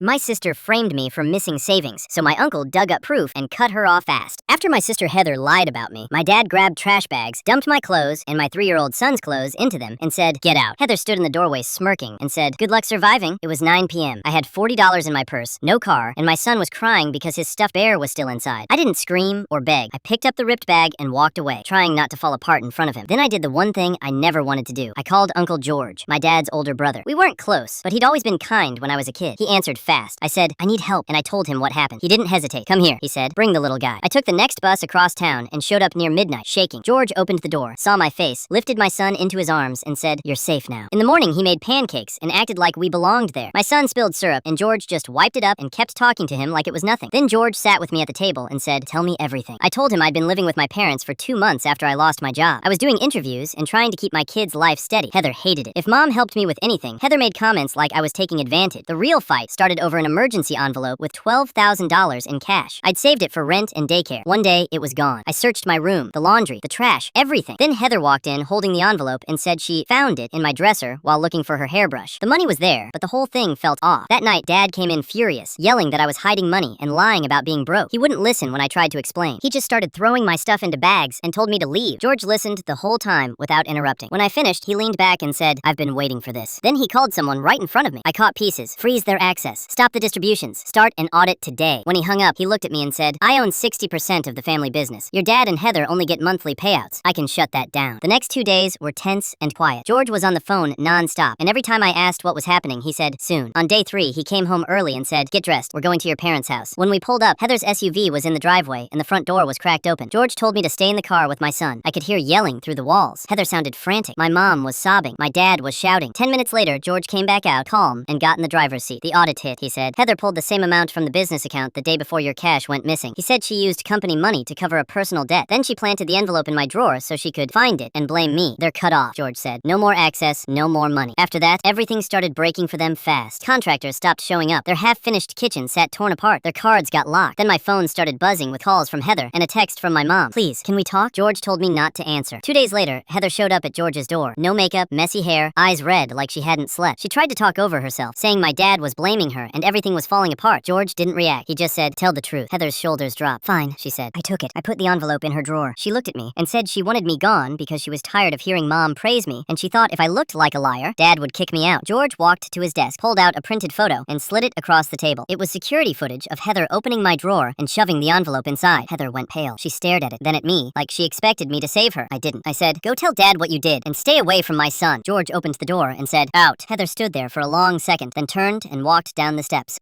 My sister framed me for missing savings, so my uncle dug up proof and cut her off fast. After my sister Heather lied about me, my dad grabbed trash bags, dumped my clothes and my 3-year-old son's clothes into them, and said, "Get out." Heather stood in the doorway smirking and said, "Good luck surviving." It was 9 p.m. I had $40 in my purse, no car, and my son was crying because his stuffed bear was still inside. I didn't scream or beg. I picked up the ripped bag and walked away, trying not to fall apart in front of him. Then I did the one thing I never wanted to do. I called Uncle George, my dad's older brother. We weren't close, but he'd always been kind when I was a kid. He answered fast. I said, "I need help," and I told him what happened. He didn't hesitate. "Come here," he said. "Bring the little guy." I took the next bus across town and showed up near midnight, shaking. George opened the door, saw my face, lifted my son into his arms, and said, "You're safe now." In the morning, he made pancakes and acted like we belonged there. My son spilled syrup, and George just wiped it up and kept talking to him like it was nothing. Then George sat with me at the table and said, "Tell me everything." I told him I'd been living with my parents for 2 months after I lost my job. I was doing interviews and trying to keep my kid's life steady. Heather hated it. If Mom helped me with anything, Heather made comments like I was taking advantage. The real fight started over an emergency envelope with $12,000 in cash. I'd saved it for rent and daycare. One day, it was gone. I searched my room, the laundry, the trash, everything. Then Heather walked in holding the envelope and said she found it in my dresser while looking for her hairbrush. The money was there, but the whole thing felt off. That night, Dad came in furious, yelling that I was hiding money and lying about being broke. He wouldn't listen when I tried to explain. He just started throwing my stuff into bags and told me to leave. George listened the whole time without interrupting. When I finished, he leaned back and said, "I've been waiting for this." Then he called someone right in front of me. I caught pieces. "Freeze their access. Stop the distributions. Start an audit today." When he hung up, he looked at me and said, "I own 60% of the family business. Your dad and Heather only get monthly payouts. I can shut that down." The next 2 days were tense and quiet. George was on the phone non-stop, and every time I asked what was happening, he said, "Soon." On day 3, he came home early and said, "Get dressed. We're going to your parents' house." When we pulled up, Heather's SUV was in the driveway and the front door was cracked open. George told me to stay in the car with my son. I could hear yelling through the walls. Heather sounded frantic. My mom was sobbing. My dad was shouting. 10 minutes later, George came back out, calm, and got in the driver's seat. "The audit hit," he said. "Heather pulled the same amount from the business account the day before your cash went missing." He said she used company money to cover a personal debt. Then she planted the envelope in my drawer so she could find it and blame me. "They're cut off," George said. "No more access, no more money." After that, everything started breaking for them fast. Contractors stopped showing up. Their half-finished kitchen sat torn apart. Their cards got locked. Then my phone started buzzing with calls from Heather and a text from my mom. "Please, can we talk?" George told me not to answer. 2 days later, Heather showed up at George's door. No makeup, messy hair, eyes red like she hadn't slept. She tried to talk over herself, saying my dad was blaming her and everything was falling apart. George didn't react. He just said, "Tell the truth." Heather's shoulders dropped. "Fine," she said. "I took it. I put the envelope in her drawer." She looked at me and said she wanted me gone because she was tired of hearing Mom praise me, and she thought if I looked like a liar, Dad would kick me out. George walked to his desk, pulled out a printed photo, and slid it across the table. It was security footage of Heather opening my drawer and shoving the envelope inside. Heather went pale. She stared at it, then at me, like she expected me to save her. I didn't. I said, "Go tell Dad what you did, and stay away from my son." George opened the door and said, "Out." Heather stood there for a long second, then turned and walked down the steps.